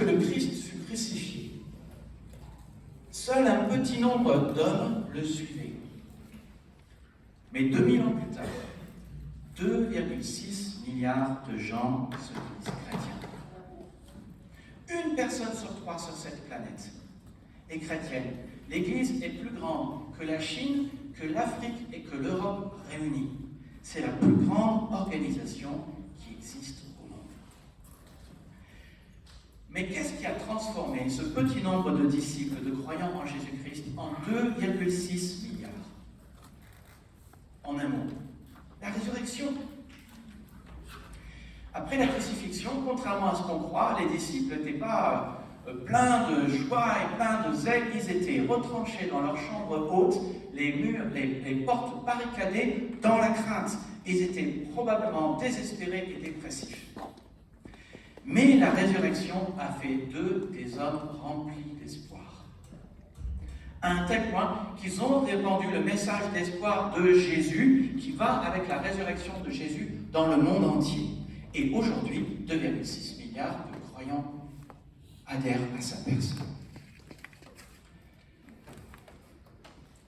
le Christ fut crucifié, seul un petit nombre d'hommes le suivaient. Mais 2000 ans plus tard, 2,6 milliards de gens se disent chrétiens. Une personne sur 3 sur cette planète est chrétienne. L'Église est plus grande que la Chine, que l'Afrique et que l'Europe réunies. C'est la plus grande organisation qui existe au monde. Mais qu'est-ce qui a transformé ce petit nombre de disciples, de croyants en Jésus-Christ, en 2,6 milliards? En un mot, la résurrection. Après la crucifixion, contrairement à ce qu'on croit, les disciples n'étaient pas pleins de joie et pleins de zèle, ils étaient retranchés dans leur chambre haute, les murs, les portes barricadées dans la crainte. Ils étaient probablement désespérés et dépressifs. Mais la résurrection a fait d'eux des hommes remplis d'espoir. À un tel point qu'ils ont répandu le message d'espoir de Jésus qui va avec la résurrection de Jésus dans le monde entier. Et aujourd'hui, 2,6 milliards de croyants adhèrent à sa personne.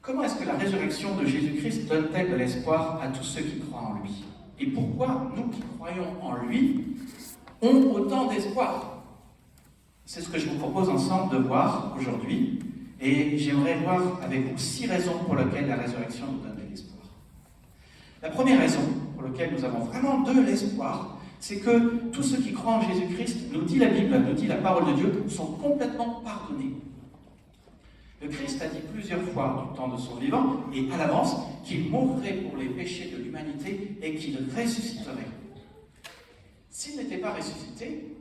Comment est-ce que la résurrection de Jésus-Christ donne-t-elle de l'espoir à tous ceux qui croient en lui? Et pourquoi nous qui croyons en lui ont autant d'espoir? C'est ce que je vous propose ensemble de voir aujourd'hui. Et j'aimerais voir avec vous 6 raisons pour lesquelles la résurrection nous donne de l'espoir. La première raison pour laquelle nous avons vraiment de l'espoir, c'est que tous ceux qui croient en Jésus-Christ, nous dit la Bible, nous dit la parole de Dieu, sont complètement pardonnés. Le Christ a dit plusieurs fois du temps de son vivant, et à l'avance, qu'il mourrait pour les péchés de l'humanité et qu'il ressusciterait. S'il n'était pas ressuscité,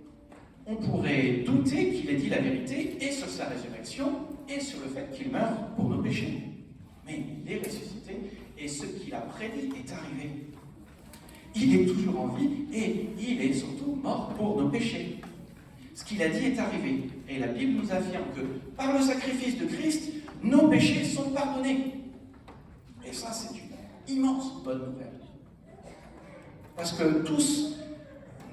on pourrait douter qu'il ait dit la vérité et sur sa résurrection et sur le fait qu'il meurt pour nos péchés. Mais il est ressuscité et ce qu'il a prédit est arrivé. Il est toujours en vie et il est surtout mort pour nos péchés. Ce qu'il a dit est arrivé. Et la Bible nous affirme que par le sacrifice de Christ, nos péchés sont pardonnés. Et ça, c'est une immense bonne nouvelle. Parce que tous,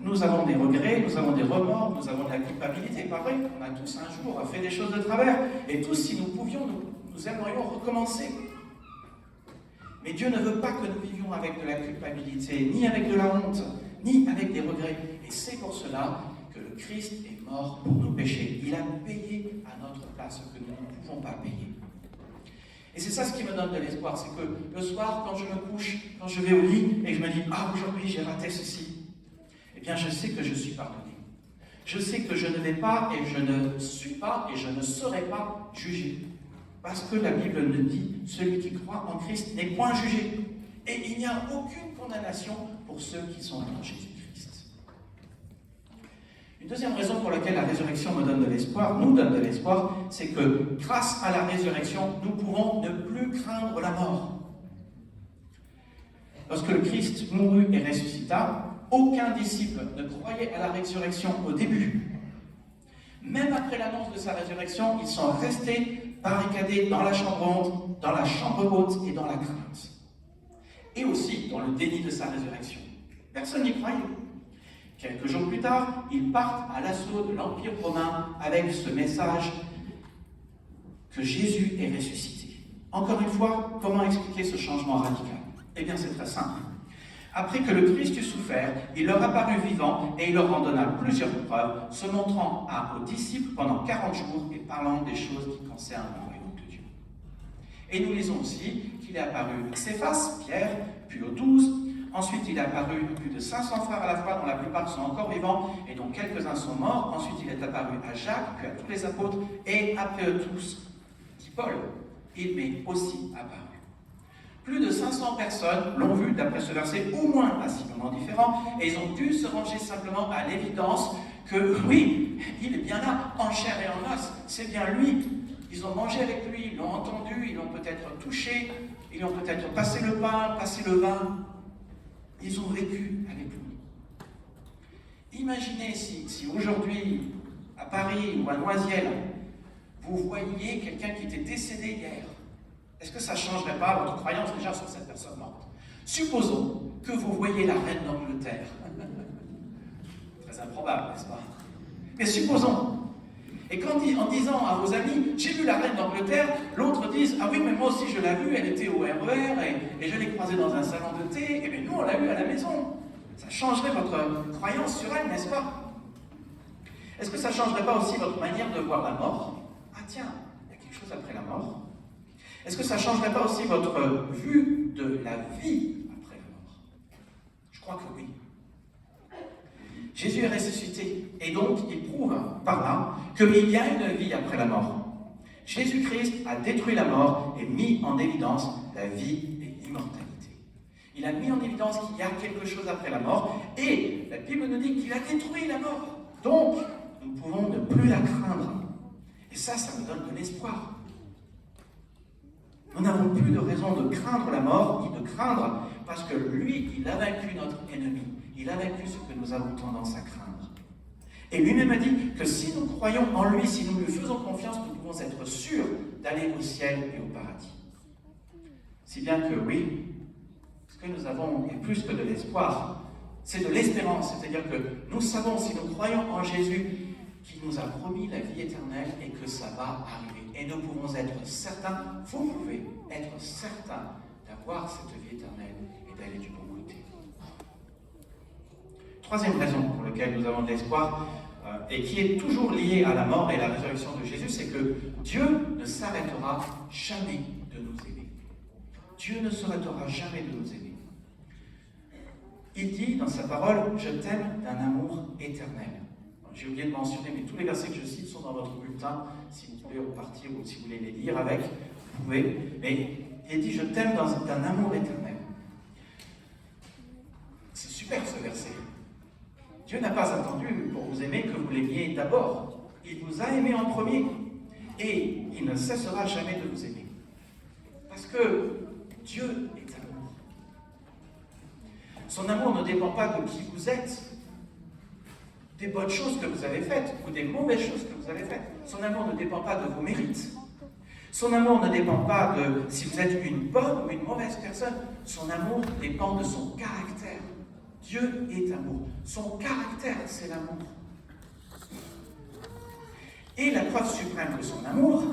nous avons des regrets, nous avons des remords, nous avons de la culpabilité. Pareil, on a tous un jour fait des choses de travers. Et tous, si nous pouvions, nous aimerions recommencer. Mais Dieu ne veut pas que nous vivions avec de la culpabilité, ni avec de la honte, ni avec des regrets. Et c'est pour cela que le Christ est mort pour nos péchés. Il a payé à notre place ce que nous ne pouvons pas payer. Et c'est ça ce qui me donne de l'espoir, c'est que le soir, quand je me couche, quand je vais au lit, et je me dis « Ah, aujourd'hui, j'ai raté ceci », eh bien, je sais que je suis pardonné. Je sais que je ne vais pas, et je ne suis pas, et je ne serai pas jugé. Parce que la Bible nous dit « Celui qui croit en Christ n'est point jugé ». Et il n'y a aucune condamnation pour ceux qui sont en Jésus-Christ. Une deuxième raison pour laquelle la résurrection me donne de l'espoir, nous donne de l'espoir, c'est que grâce à la résurrection, nous pouvons ne plus craindre la mort. Lorsque le Christ mourut et ressuscita, aucun disciple ne croyait à la résurrection au début. Même après l'annonce de sa résurrection, ils sont restés barricadés dans la chambre haute et dans la crainte. Et aussi dans le déni de sa résurrection. Personne n'y croyait. Quelques jours plus tard, ils partent à l'assaut de l'Empire romain avec ce message que Jésus est ressuscité. Encore une fois, comment expliquer ce changement radical? Eh bien, c'est très simple. Après que le Christ eut souffert, il leur apparut vivant et il leur en donna plusieurs preuves, se montrant aux disciples pendant 40 jours et parlant des choses qui concernent le royaume de Dieu. Et nous lisons aussi qu'il est apparu à Céphas, Pierre, puis aux 12. Ensuite, il est apparu à plus de 500 frères à la fois, dont la plupart sont encore vivants et dont quelques-uns sont morts. Ensuite, il est apparu à Jacques, puis à tous les apôtres, et après eux tous, dit Paul, il m'est aussi apparu. Plus de 500 personnes l'ont vu, d'après ce verset, au moins à 6 moments différents, et ils ont dû se ranger simplement à l'évidence que, oui, il est bien là, en chair et en os, c'est bien lui. Ils ont mangé avec lui, ils l'ont entendu, ils l'ont peut-être touché, ils ont peut-être passé le pain, passé le vin. Ils ont vécu avec lui. Imaginez si aujourd'hui, à Paris ou à Noisiel, vous voyiez quelqu'un qui était décédé hier. Est-ce que ça ne changerait pas votre croyance déjà sur cette personne morte? Supposons que vous voyez la reine d'Angleterre. Très improbable, n'est-ce pas? Mais supposons, Et quand, en disant à vos amis, j'ai vu la reine d'Angleterre, l'autre dise, ah oui, mais moi aussi je l'ai vue, elle était au RER et je l'ai croisée dans un salon de thé, et bien nous on l'a vue à la maison. Ça changerait votre croyance sur elle, n'est-ce pas? Est-ce que ça ne changerait pas aussi votre manière de voir la mort? Ah tiens, il y a quelque chose après la mort. Est-ce que ça ne changerait pas aussi votre vue de la vie après la mort? Je crois que oui. Jésus est ressuscité, et donc il prouve par là qu'il y a une vie après la mort. Jésus-Christ a détruit la mort et mis en évidence la vie et l'immortalité. Il a mis en évidence qu'il y a quelque chose après la mort, et la Bible nous dit qu'il a détruit la mort. Donc, nous pouvons ne plus la craindre. Et ça nous donne de l'espoir. Nous n'avons plus de raison de craindre la mort, ni de craindre, parce que lui, il a vaincu notre ennemi. Il a vaincu ce que nous avons tendance à craindre. Et lui-même a dit que si nous croyons en lui, si nous lui faisons confiance, nous pouvons être sûrs d'aller au ciel et au paradis. Si bien que oui, ce que nous avons est plus que de l'espoir, c'est de l'espérance. C'est-à-dire que nous savons, si nous croyons en Jésus, qu'il nous a promis la vie éternelle et que ça va arriver. Et nous pouvons être certains, vous pouvez être certains d'avoir cette vie éternelle et d'aller du bon côté. Troisième raison pour laquelle nous avons de l'espoir, et qui est toujours liée à la mort et à la résurrection de Jésus, c'est que Dieu ne s'arrêtera jamais de nous aimer. Dieu ne s'arrêtera jamais de nous aimer. Il dit dans sa parole, je t'aime d'un amour éternel. J'ai oublié de mentionner, mais tous les versets que je cite sont dans votre bulletin. Si vous voulez repartir ou si vous voulez les lire avec, vous pouvez. Mais il dit, je t'aime d'un amour éternel. C'est super ce verset. Dieu n'a pas attendu pour vous aimer que vous l'aimiez d'abord. Il vous a aimé en premier. Et il ne cessera jamais de vous aimer. Parce que Dieu est amour. Son amour ne dépend pas de qui vous êtes, des bonnes choses que vous avez faites ou des mauvaises choses que vous avez faites. Son amour ne dépend pas de vos mérites. Son amour ne dépend pas de si vous êtes une bonne ou une mauvaise personne. Son amour dépend de son caractère. Dieu est amour. Son caractère, c'est l'amour. Et la preuve suprême de son amour,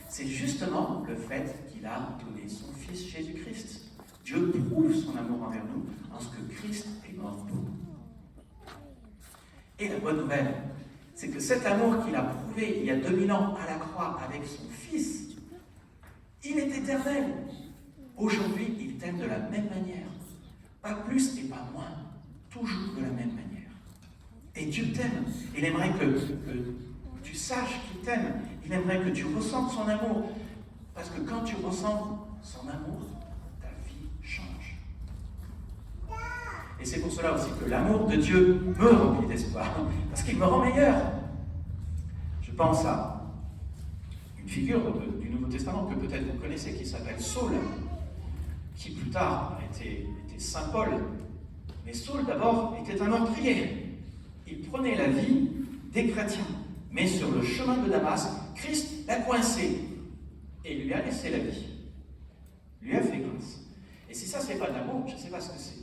c'est justement le fait qu'il a donné son Fils Jésus-Christ. Dieu prouve son amour envers nous en ce que Christ est mort pour nous. Et la bonne nouvelle, c'est que cet amour qu'il a prouvé il y a 2000 ans à la croix avec son Fils, il est éternel. Aujourd'hui, il t'aime de la même manière. Pas plus et pas moins. Toujours de la même manière. Et Dieu t'aime. Il aimerait que tu saches qu'il t'aime. Il aimerait que tu ressentes son amour. Parce que quand tu ressens son amour, ta vie change. Et c'est pour cela aussi que l'amour de Dieu me remplit d'espoir. Parce qu'il me rend meilleur. Je pense à une figure du Nouveau Testament que peut-être vous connaissez, qui s'appelle Saul, qui plus tard était Saint Paul. Mais Saul, d'abord, était un meurtrier. Il prenait la vie des chrétiens. Mais sur le chemin de Damas, Christ l'a coincé et lui a laissé la vie. Lui a fait grâce. Et si ça, c'est pas d'amour, je ne sais pas ce que c'est.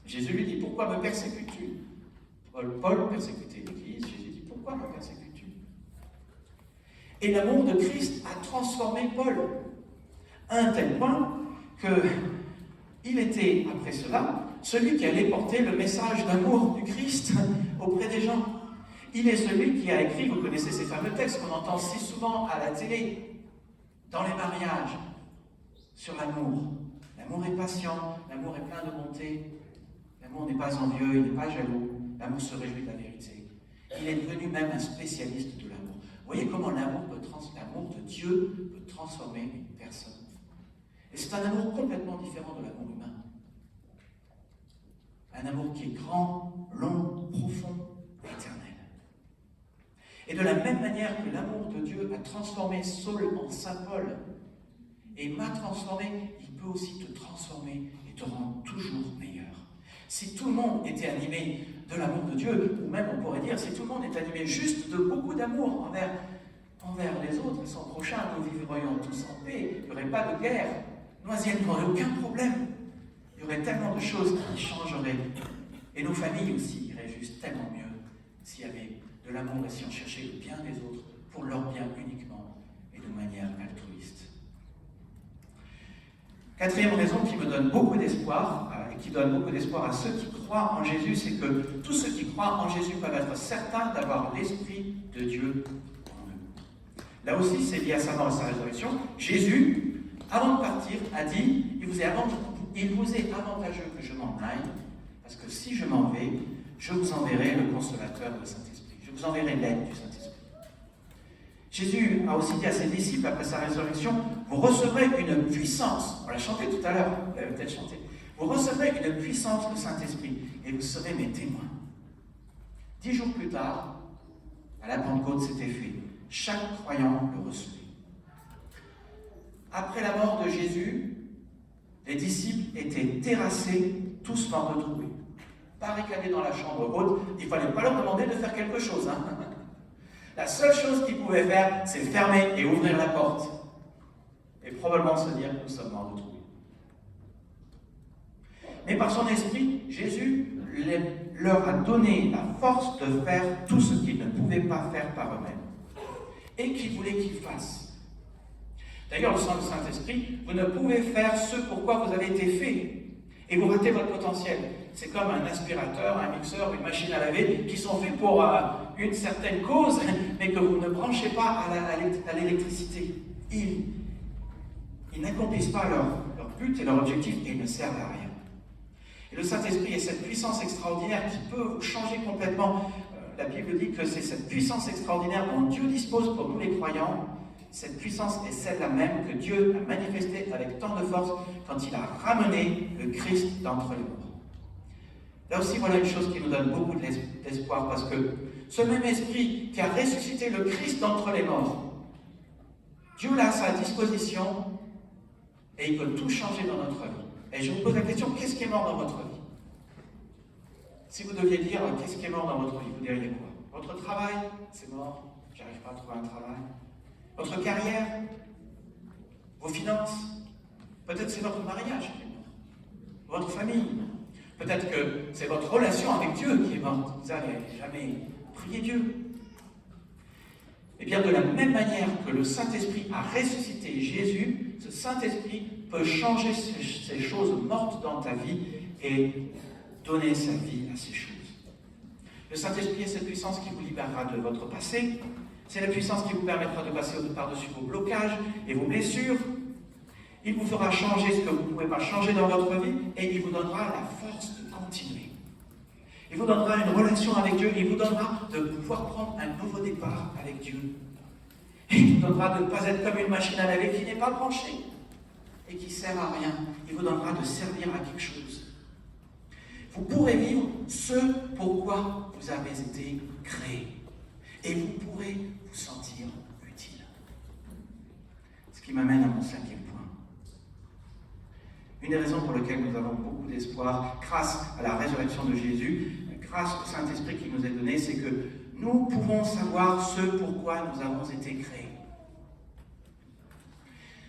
Jésus lui dit, pourquoi me persécutes-tu? Paul persécutait l'Église. Jésus dit, pourquoi me persécutes-tu? Et l'amour de Christ a transformé Paul à un tel point qu'il était, après cela, celui qui allait porter le message d'amour du Christ auprès des gens. Il est celui qui a écrit, vous connaissez ces fameux textes qu'on entend si souvent à la télé, dans les mariages, sur l'amour. L'amour est patient, l'amour est plein de bonté, l'amour n'est pas envieux, il n'est pas jaloux, l'amour se réjouit de la vérité. Il est devenu même un spécialiste de l'amour. Vous voyez comment l'amour de Dieu peut transformer une personne. Et c'est un amour complètement différent de l'amour humain. Un amour qui est grand, long, profond, éternel. Et de la même manière que l'amour de Dieu a transformé Saul en Saint Paul, et m'a transformé, il peut aussi te transformer et te rendre toujours meilleur. Si tout le monde était animé de l'amour de Dieu, ou même on pourrait dire, si tout le monde était animé juste de beaucoup d'amour envers les autres et son prochain, nous vivrions tous en paix, il n'y aurait pas de guerre, Noisiel n'aurait aucun problème. Il y aurait tellement de choses qui changeraient. Et nos familles aussi iraient juste tellement mieux s'il y avait de l'amour et si on cherchait le bien des autres pour leur bien uniquement et de manière altruiste. Quatrième raison qui me donne beaucoup d'espoir, et qui donne beaucoup d'espoir à ceux qui croient en Jésus, c'est que tous ceux qui croient en Jésus peuvent être certains d'avoir l'Esprit de Dieu en eux. Là aussi, c'est lié à sa mort et sa résurrection. Jésus, avant de partir, a dit, il vous est avantageux que je m'en aille, parce que si je m'en vais, je vous enverrai le Consolateur, le Saint-Esprit. Je vous enverrai l'aide du Saint-Esprit. Jésus a aussi dit à ses disciples, après sa résurrection, vous recevrez une puissance, on l'a chanté tout à l'heure, vous l'avez peut-être chanté, vous recevrez une puissance, le Saint-Esprit, et vous serez mes témoins. 10 jours plus tard, à la Pentecôte, c'était fait. Chaque croyant le recevait. Après la mort de Jésus, les disciples étaient terrassés, tous morts de trouille. Barricadés dans la chambre haute, il ne fallait pas leur demander de faire quelque chose. La seule chose qu'ils pouvaient faire, c'est fermer et ouvrir la porte. Et probablement se dire que nous sommes morts de trouille. Mais par son esprit, Jésus leur a donné la force de faire tout ce qu'ils ne pouvaient pas faire par eux-mêmes. Et qu'il voulait qu'ils fassent. D'ailleurs, sans le Saint-Esprit, vous ne pouvez faire ce pourquoi vous avez été fait. Et vous ratez votre potentiel. C'est comme un aspirateur, un mixeur, une machine à laver qui sont faits pour une certaine cause, mais que vous ne branchez pas à l'électricité. Ils n'accomplissent pas leur but et leur objectif et ils ne servent à rien. Et le Saint-Esprit est cette puissance extraordinaire qui peut vous changer complètement. La Bible dit que c'est cette puissance extraordinaire dont Dieu dispose pour nous les croyants. Cette puissance est celle-là même que Dieu a manifestée avec tant de force quand il a ramené le Christ d'entre les morts. Là aussi, voilà une chose qui nous donne beaucoup d'espoir, parce que ce même esprit qui a ressuscité le Christ d'entre les morts, Dieu l'a à sa disposition et il peut tout changer dans notre vie. Et je vous pose la question, qu'est-ce qui est mort dans votre vie? Si vous deviez dire qu'est-ce qui est mort dans votre vie, vous diriez quoi? Votre travail, c'est mort, j'arrive pas à trouver un travail. Votre carrière, vos finances, peut-être c'est votre mariage qui est mort, votre famille, peut-être que c'est votre relation avec Dieu qui est morte, vous n'avez jamais prié Dieu. Et bien de la même manière que le Saint-Esprit a ressuscité Jésus, ce Saint-Esprit peut changer ces choses mortes dans ta vie et donner sa vie à ces choses. Le Saint-Esprit est cette puissance qui vous libérera de votre passé. C'est la puissance qui vous permettra de passer par-dessus vos blocages et vos blessures. Il vous fera changer ce que vous ne pouvez pas changer dans votre vie et il vous donnera la force de continuer. Il vous donnera une relation avec Dieu, il vous donnera de pouvoir prendre un nouveau départ avec Dieu. Et il vous donnera de ne pas être comme une machine à laver qui n'est pas branchée et qui ne sert à rien. Il vous donnera de servir à quelque chose. Vous pourrez vivre ce pourquoi vous avez été créés. Et vous pourrez vous sentir utile. Ce qui m'amène à mon 5e point. Une des raisons pour lesquelles nous avons beaucoup d'espoir, grâce à la résurrection de Jésus, grâce au Saint-Esprit qui nous est donné, c'est que nous pouvons savoir ce pourquoi nous avons été créés.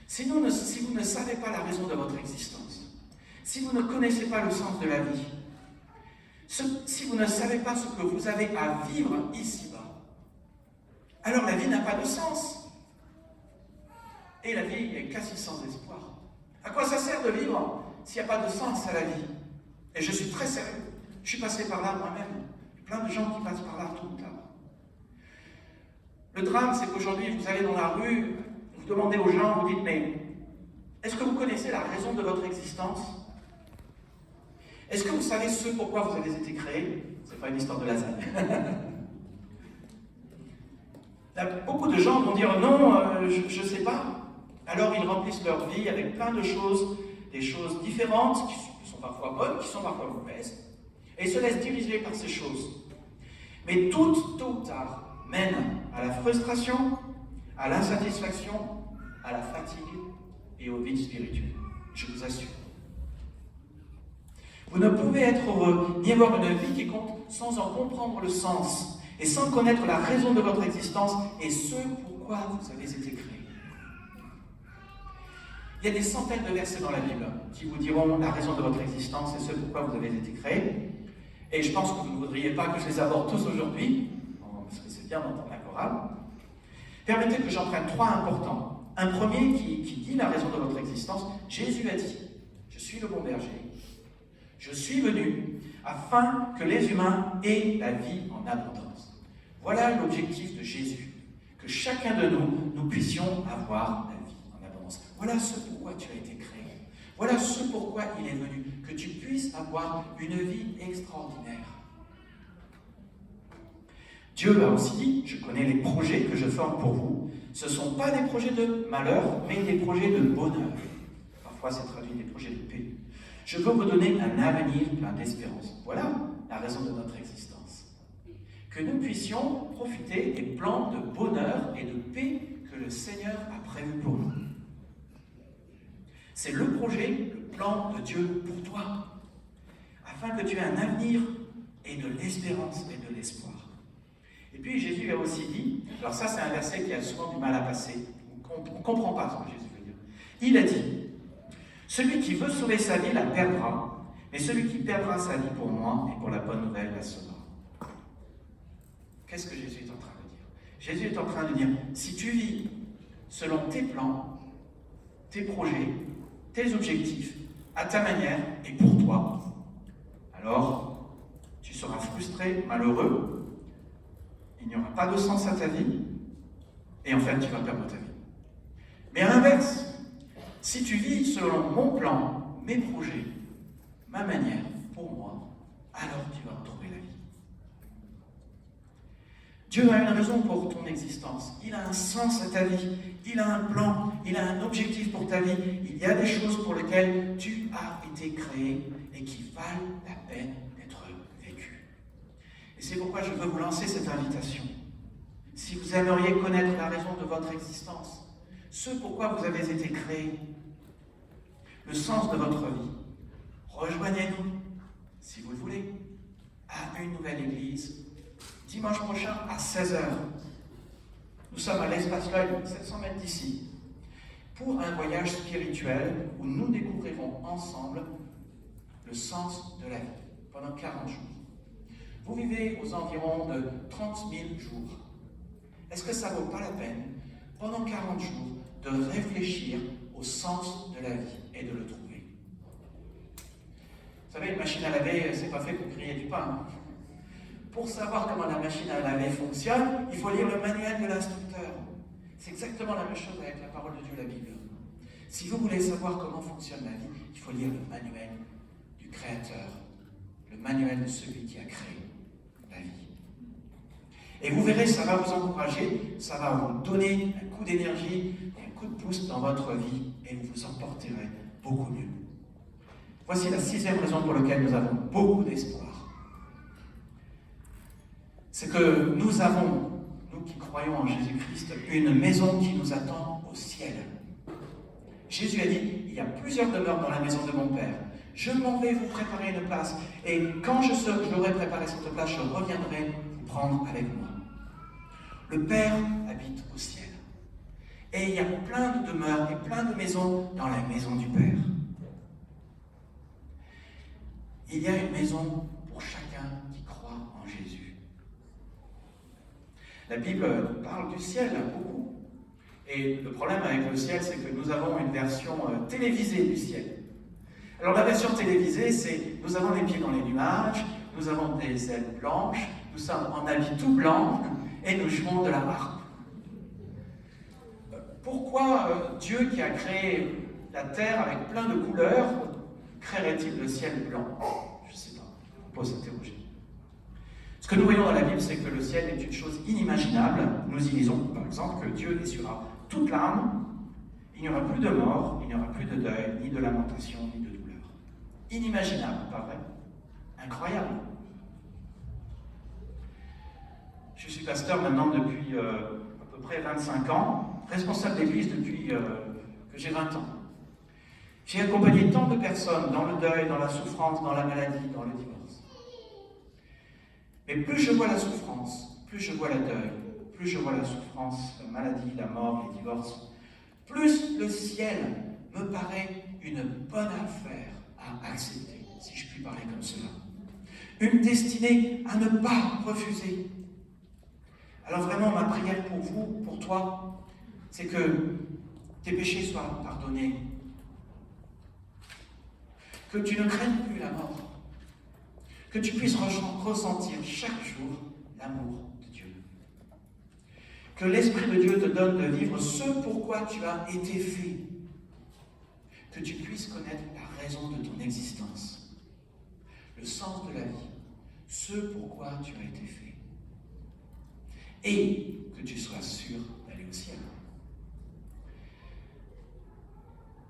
Si vous ne savez pas la raison de votre existence, si vous ne connaissez pas le sens de la vie, si vous ne savez pas ce que vous avez à vivre ici-bas, alors la vie n'a pas de sens. Et la vie est quasi sans espoir. À quoi ça sert de vivre s'il n'y a pas de sens à la vie? Et je suis très sérieux. Je suis passé par là moi-même. Il y a plein de gens qui passent par là tôt ou tard. Le drame, c'est qu'aujourd'hui, vous allez dans la rue, vous demandez aux gens, vous dites, mais est-ce que vous connaissez la raison de votre existence? Est-ce que vous savez ce pourquoi vous avez été créés? C'est pas une histoire de lasagne. Beaucoup de gens vont dire non, je ne sais pas. Alors ils remplissent leur vie avec plein de choses, des choses différentes, qui sont parfois bonnes, qui sont parfois mauvaises, et ils se laissent diriger par ces choses. Mais toutes, tôt ou tard, mènent à la frustration, à l'insatisfaction, à la fatigue et au vide spirituel. Je vous assure. Vous ne pouvez être heureux, ni avoir une vie qui compte sans en comprendre le sens. Et sans connaître la raison de votre existence et ce pourquoi vous avez été créés. Il y a des centaines de versets dans la Bible qui vous diront la raison de votre existence et ce pourquoi vous avez été créés. Et je pense que vous ne voudriez pas que je les aborde tous aujourd'hui, parce que c'est bien d'entendre la chorale. Permettez que j'en prenne 3 importants. Un premier qui dit la raison de votre existence. Jésus a dit, je suis le bon berger. Je suis venu afin que les humains aient la vie en abondance. Voilà l'objectif de Jésus. Que chacun de nous puissions avoir la vie en abondance. Voilà ce pourquoi tu as été créé. Voilà ce pourquoi il est venu. Que tu puisses avoir une vie extraordinaire. Dieu a aussi dit, je connais les projets que je forme pour vous. Ce ne sont pas des projets de malheur, mais des projets de bonheur. Parfois, c'est traduit des projets de paix. Je veux vous donner un avenir plein d'espérance. Voilà la raison de notre existence. Que nous puissions profiter des plans de bonheur et de paix que le Seigneur a prévus pour nous. C'est le projet, le plan de Dieu pour toi, afin que tu aies un avenir et de l'espérance et de l'espoir. Et puis Jésus a aussi dit, alors ça c'est un verset qui a souvent du mal à passer, on ne comprend pas ce que Jésus veut dire. Il a dit, celui qui veut sauver sa vie la perdra, mais celui qui perdra sa vie pour moi et pour la bonne nouvelle la sauvera. Qu'est-ce que Jésus est en train de dire? Jésus est en train de dire, si tu vis selon tes plans, tes projets, tes objectifs, à ta manière et pour toi, alors tu seras frustré, malheureux, il n'y aura pas de sens à ta vie, et en fait tu vas perdre ta vie. Mais à l'inverse, si tu vis selon mon plan, mes projets, ma manière, pour moi, alors tu vas retrouver la vie. Dieu a une raison pour ton existence. Il a un sens à ta vie. Il a un plan. Il a un objectif pour ta vie. Il y a des choses pour lesquelles tu as été créé et qui valent la peine d'être vécues. Et c'est pourquoi je veux vous lancer cette invitation. Si vous aimeriez connaître la raison de votre existence, ce pourquoi vous avez été créé, le sens de votre vie, rejoignez-nous, si vous le voulez, à une nouvelle église, dimanche prochain à 16h. Nous sommes à l'Espace L'Oeil, 700 mètres d'ici, pour un voyage spirituel où nous découvrirons ensemble le sens de la vie pendant 40 jours. Vous vivez aux environs de 30 000 jours. Est-ce que ça ne vaut pas la peine, pendant 40 jours, de réfléchir au sens de la vie et de le trouver? Vous savez, une machine à laver, c'est pas fait pour griller du pain. Pour savoir comment la machine à laver fonctionne, il faut lire le manuel de l'instructeur. C'est exactement la même chose avec la parole de Dieu, la Bible. Si vous voulez savoir comment fonctionne la vie, il faut lire le manuel du Créateur, le manuel de celui qui a créé la vie. Et vous verrez, ça va vous encourager, ça va vous donner un coup d'énergie et un coup de pouce dans votre vie et vous vous en porterez beaucoup mieux. Voici la 6e raison pour laquelle nous avons beaucoup d'espoir. C'est que nous avons, nous qui croyons en Jésus-Christ, une maison qui nous attend au ciel. Jésus a dit, il y a plusieurs demeures dans la maison de mon Père. Je m'en vais vous préparer une place. Et quand je l'aurai préparé cette place, je reviendrai vous prendre avec moi. Le Père habite au ciel. Et il y a plein de demeures et plein de maisons dans la maison du Père. Il y a une maison pour chacun qui croit en Jésus. La Bible parle du ciel beaucoup. Et le problème avec le ciel, c'est que nous avons une version télévisée du ciel. Alors la version télévisée, c'est nous avons les pieds dans les nuages, nous avons des ailes blanches, nous sommes en habit tout blanc et nous jouons de la harpe. Pourquoi Dieu qui a créé la terre avec plein de couleurs créerait-il le ciel blanc? Je ne sais pas, on peut s'interroger. Ce que nous voyons dans la Bible, c'est que le ciel est une chose inimaginable. Nous y lisons, par exemple, que Dieu essuiera toute larme, il n'y aura plus de mort, il n'y aura plus de deuil, ni de lamentation, ni de douleur. Inimaginable, pas vrai? Incroyable. Je suis pasteur maintenant depuis à peu près 25 ans, responsable d'église depuis que j'ai 20 ans. J'ai accompagné tant de personnes dans le deuil, dans la souffrance, dans la maladie, dans le divorce. Mais plus je vois la souffrance, plus je vois le deuil, plus je vois la souffrance, la maladie, la mort, les divorces, plus le ciel me paraît une bonne affaire à accepter, si je puis parler comme cela. Une destinée à ne pas refuser. Alors vraiment, ma prière pour vous, pour toi, c'est que tes péchés soient pardonnés. Que tu ne craignes plus la mort. Que tu puisses ressentir chaque jour l'amour de Dieu. Que l'Esprit de Dieu te donne de vivre ce pourquoi tu as été fait. Que tu puisses connaître la raison de ton existence, le sens de la vie, ce pourquoi tu as été fait. Et que tu sois sûr d'aller au ciel.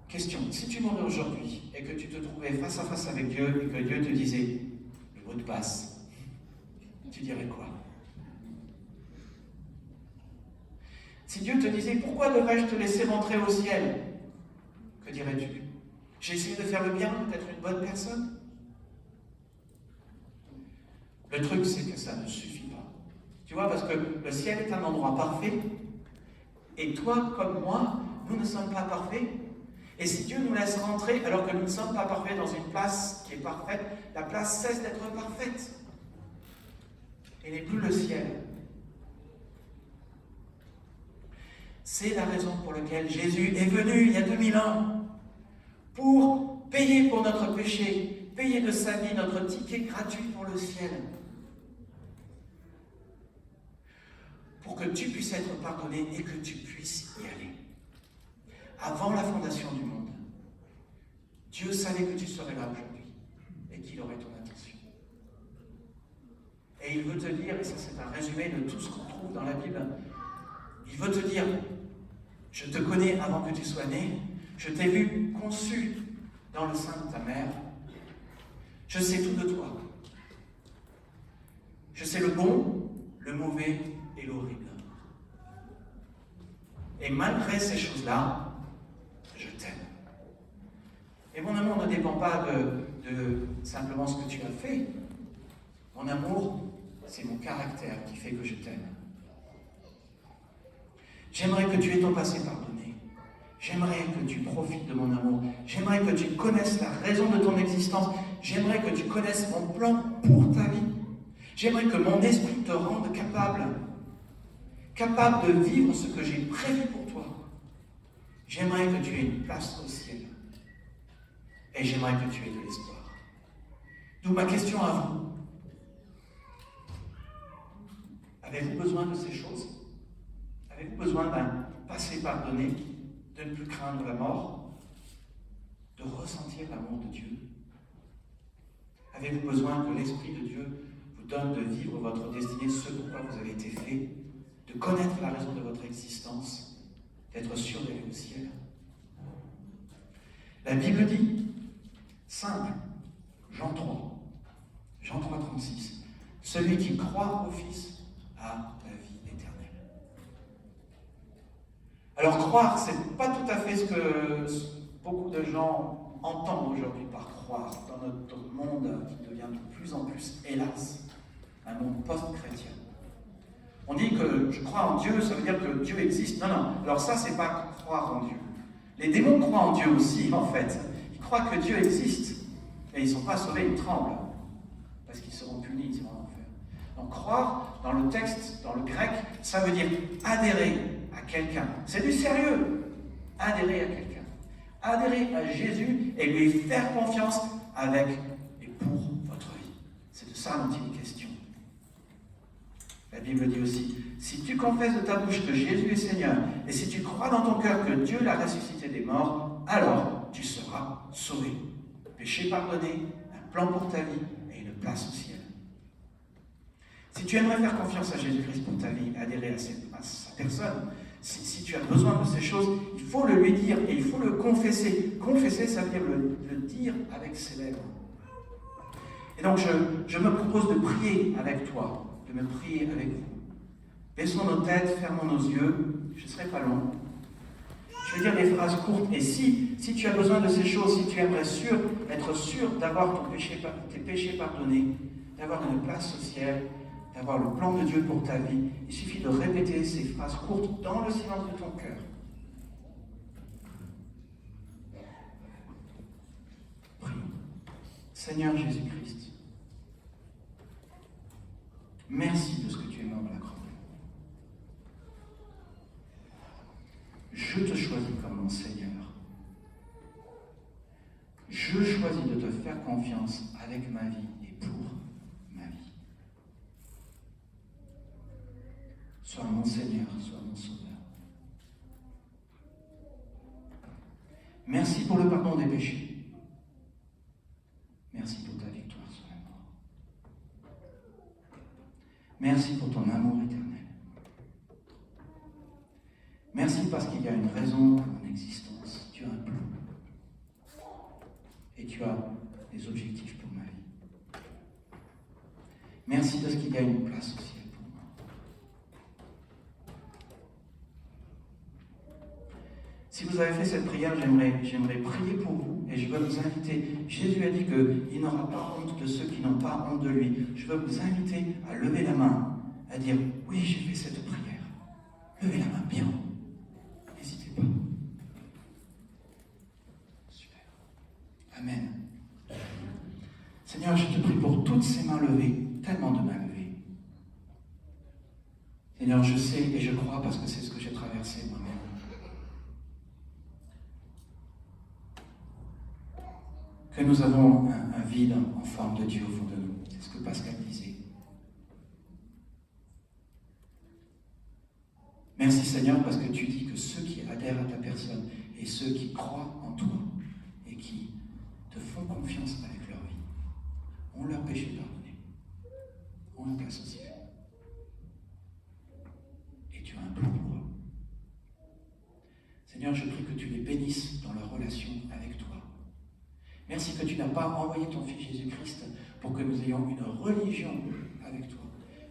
Question, si tu mourais aujourd'hui et que tu te trouvais face à face avec Dieu et que Dieu te disait le mot de passe, tu dirais quoi? Si Dieu te disait pourquoi devrais-je te laisser rentrer au ciel, que dirais-tu? J'ai essayé de faire le bien, d'être une bonne personne? Le truc, c'est que ça ne suffit pas. Tu vois, parce que le ciel est un endroit parfait, et toi comme moi, nous ne sommes pas parfaits. Et si Dieu nous laisse rentrer alors que nous ne sommes pas parfaits dans une place qui est parfaite, la place cesse d'être parfaite. Et n'est plus le ciel. C'est la raison pour laquelle Jésus est venu il y a 2000 ans, pour payer pour notre péché, payer de sa vie notre ticket gratuit pour le ciel. Pour que tu puisses être pardonné et que tu puisses y aller. Avant la fondation du monde, Dieu savait que tu serais là aujourd'hui et qu'il aurait ton attention. Et il veut te dire, et ça c'est un résumé de tout ce qu'on trouve dans la Bible, il veut te dire, je te connais avant que tu sois né, je t'ai vu conçu dans le sein de ta mère, je sais tout de toi. Je sais le bon, le mauvais et l'horrible. Et malgré ces choses-là, je t'aime. Et mon amour ne dépend pas de simplement ce que tu as fait. Mon amour, c'est mon caractère qui fait que je t'aime. J'aimerais que tu aies ton passé pardonné. J'aimerais que tu profites de mon amour. J'aimerais que tu connaisses la raison de ton existence. J'aimerais que tu connaisses mon plan pour ta vie. J'aimerais que mon esprit te rende capable de vivre ce que j'ai prévu pour toi. J'aimerais que tu aies une place au ciel. Et j'aimerais que tu aies de l'espoir. D'où ma question à vous. Avez-vous besoin de ces choses? Avez-vous besoin d'un passé pardonné, de ne plus craindre la mort, de ressentir l'amour de Dieu? Avez-vous besoin que l'Esprit de Dieu vous donne de vivre votre destinée, ce pourquoi vous avez été fait, de connaître la raison de votre existence, d'être sûr d'aller au ciel? La Bible dit, simple, Jean 3:36, celui qui croit au Fils a la vie éternelle. Alors croire, c'est pas tout à fait ce que beaucoup de gens entendent aujourd'hui par croire dans notre monde qui devient de plus en plus, hélas, un monde post-chrétien. On dit que je crois en Dieu, ça veut dire que Dieu existe. Non. Alors ça, c'est pas croire en Dieu. Les démons croient en Dieu aussi, en fait. Ils croient que Dieu existe, mais ils ne sont pas sauvés, ils tremblent, parce qu'ils seront punis, ils iront en enfer. Donc croire, dans le texte, dans le grec, ça veut dire adhérer à quelqu'un. C'est du sérieux. Adhérer à quelqu'un. Adhérer à Jésus et lui faire confiance avec et pour votre vie. C'est de ça dont il est question. La Bible dit aussi, si tu confesses de ta bouche que Jésus est Seigneur, et si tu crois dans ton cœur que Dieu l'a ressuscité des morts, alors tu seras sauvé. Péché pardonné, un plan pour ta vie et une place au ciel. Si tu aimerais faire confiance à Jésus-Christ pour ta vie, adhérer à sa personne, si tu as besoin de ces choses, il faut le lui dire et il faut le confesser. Confesser, ça veut dire le dire avec ses lèvres. Et donc je me propose de prier avec toi, de me prier avec vous. Baissons nos têtes, fermons nos yeux, je ne serai pas long. Je vais dire des phrases courtes, et si tu as besoin de ces choses, si tu aimerais être sûr d'avoir tes péchés pardonnés, d'avoir une place au ciel, d'avoir le plan de Dieu pour ta vie, il suffit de répéter ces phrases courtes dans le silence de ton cœur. Prions. Seigneur Jésus-Christ, merci de ce que tu es mort à la croix. je te choisis comme mon Seigneur. Je choisis de te faire confiance avec ma vie et pour ma vie. Sois mon Seigneur, sois mon Sauveur. Merci pour le pardon des péchés. Merci pour ta victoire sur la mort. Merci pour ton amour éternel. Merci parce qu'il y a une raison pour mon existence. Tu as un plan. Et tu as des objectifs pour ma vie. Merci parce qu'il y a une place au ciel pour moi. Si vous avez fait cette prière, j'aimerais prier pour vous et je veux vous inviter. Jésus a dit qu'il n'aura pas honte de ceux qui n'ont pas honte de lui. Je veux vous inviter à lever la main, à dire oui, j'ai fait cette prière. Levez la main bien. N'hésitez pas. Super. Amen. Seigneur, je te prie pour toutes ces mains levées, tellement de mains levées. Seigneur, je sais et je crois parce que c'est ce que j'ai traversé moi-même. Que nous avons un vide en forme de Dieu au fond de nous. C'est ce que Pascal disait. Merci Seigneur parce que tu dis que ceux qui adhèrent à ta personne et ceux qui croient en toi et qui te font confiance avec leur vie ont leurs péchés pardonnés, ont une place au ciel. Et tu as un plan pour eux. Seigneur, je prie que tu les bénisses dans leur relation avec toi. Merci que tu n'as pas envoyé ton Fils Jésus-Christ pour que nous ayons une religion avec toi,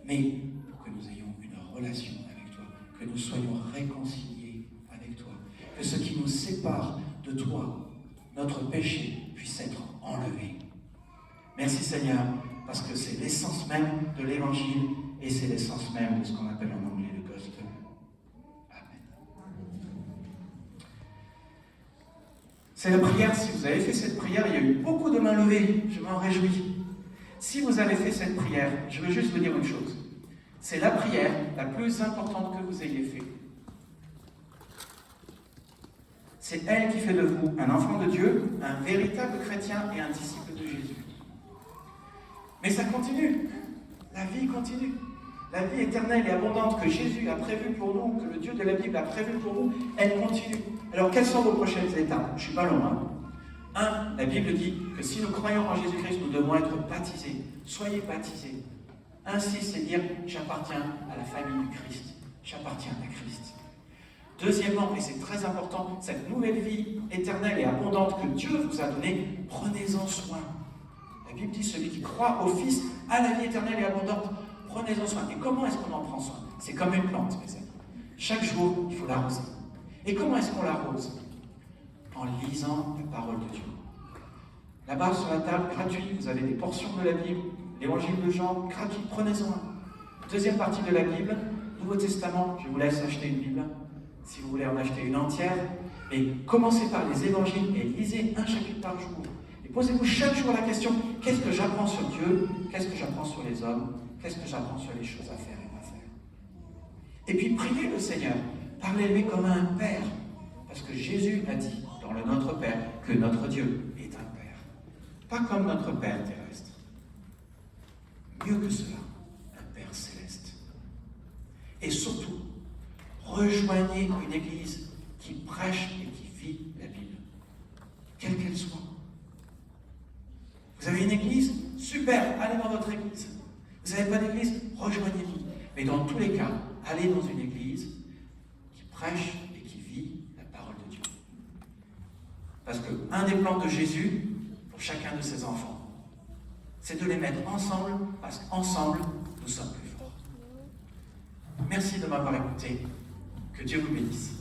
mais pour que nous ayons une relation avec toi, que nous soyons réconciliés avec toi, que ce qui nous sépare de toi, notre péché, puisse être enlevé. Merci Seigneur, parce que c'est l'essence même de l'Évangile et c'est l'essence même de ce qu'on appelle en anglais le gospel. C'est la prière, si vous avez fait cette prière, il y a eu beaucoup de mains levées, je m'en réjouis. Si vous avez fait cette prière, je veux juste vous dire une chose. C'est la prière la plus importante que vous ayez faite. C'est elle qui fait de vous un enfant de Dieu, un véritable chrétien et un disciple de Jésus. Mais ça continue. La vie continue. La vie éternelle et abondante que Jésus a prévue pour nous, que le Dieu de la Bible a prévue pour nous, elle continue. Alors, quelles sont vos prochaines étapes? Je ne suis pas long, hein. 1. La Bible dit que si nous croyons en Jésus-Christ, nous devons être baptisés. Soyez baptisés. Ainsi, c'est dire, j'appartiens à la famille du Christ. J'appartiens à Christ. Deuxièmement, et c'est très important, cette nouvelle vie éternelle et abondante que Dieu vous a donnée, prenez-en soin. La Bible dit, celui qui croit au Fils a la vie éternelle et abondante. Prenez-en soin. Et comment est-ce qu'on en prend soin? C'est comme une plante, mes amis. Chaque jour, il faut l'arroser. Et comment est-ce qu'on l'arrose? En lisant la parole de Dieu. Là-bas, sur la table, gratuit, vous avez des portions de la Bible, l'évangile de Jean, gratuit, prenez-en un. Deuxième partie de la Bible, Nouveau Testament, je vous laisse acheter une Bible, si vous voulez en acheter une entière. Mais commencez par les évangiles et lisez un chapitre par jour. Et posez-vous chaque jour la question, qu'est-ce que j'apprends sur Dieu? Qu'est-ce que j'apprends sur les hommes? Qu'est-ce que j'apprends sur les choses à faire et pas faire? Et puis priez le Seigneur. Parlez-lui comme à un Père. Parce que Jésus a dit dans le Notre Père que notre Dieu est un Père. Pas comme notre Père terrestre. Mieux que cela, un Père céleste. Et surtout, rejoignez une Église qui prêche et qui vit la Bible. Quelle qu'elle soit. Vous avez une Église? Super, allez dans votre Église. Vous n'avez pas d'église? Rejoignez-vous. Mais dans tous les cas, allez dans une église qui prêche et qui vit la parole de Dieu. Parce qu'un des plans de Jésus, pour chacun de ses enfants, c'est de les mettre ensemble, parce qu'ensemble, nous sommes plus forts. Merci de m'avoir écouté. Que Dieu vous bénisse.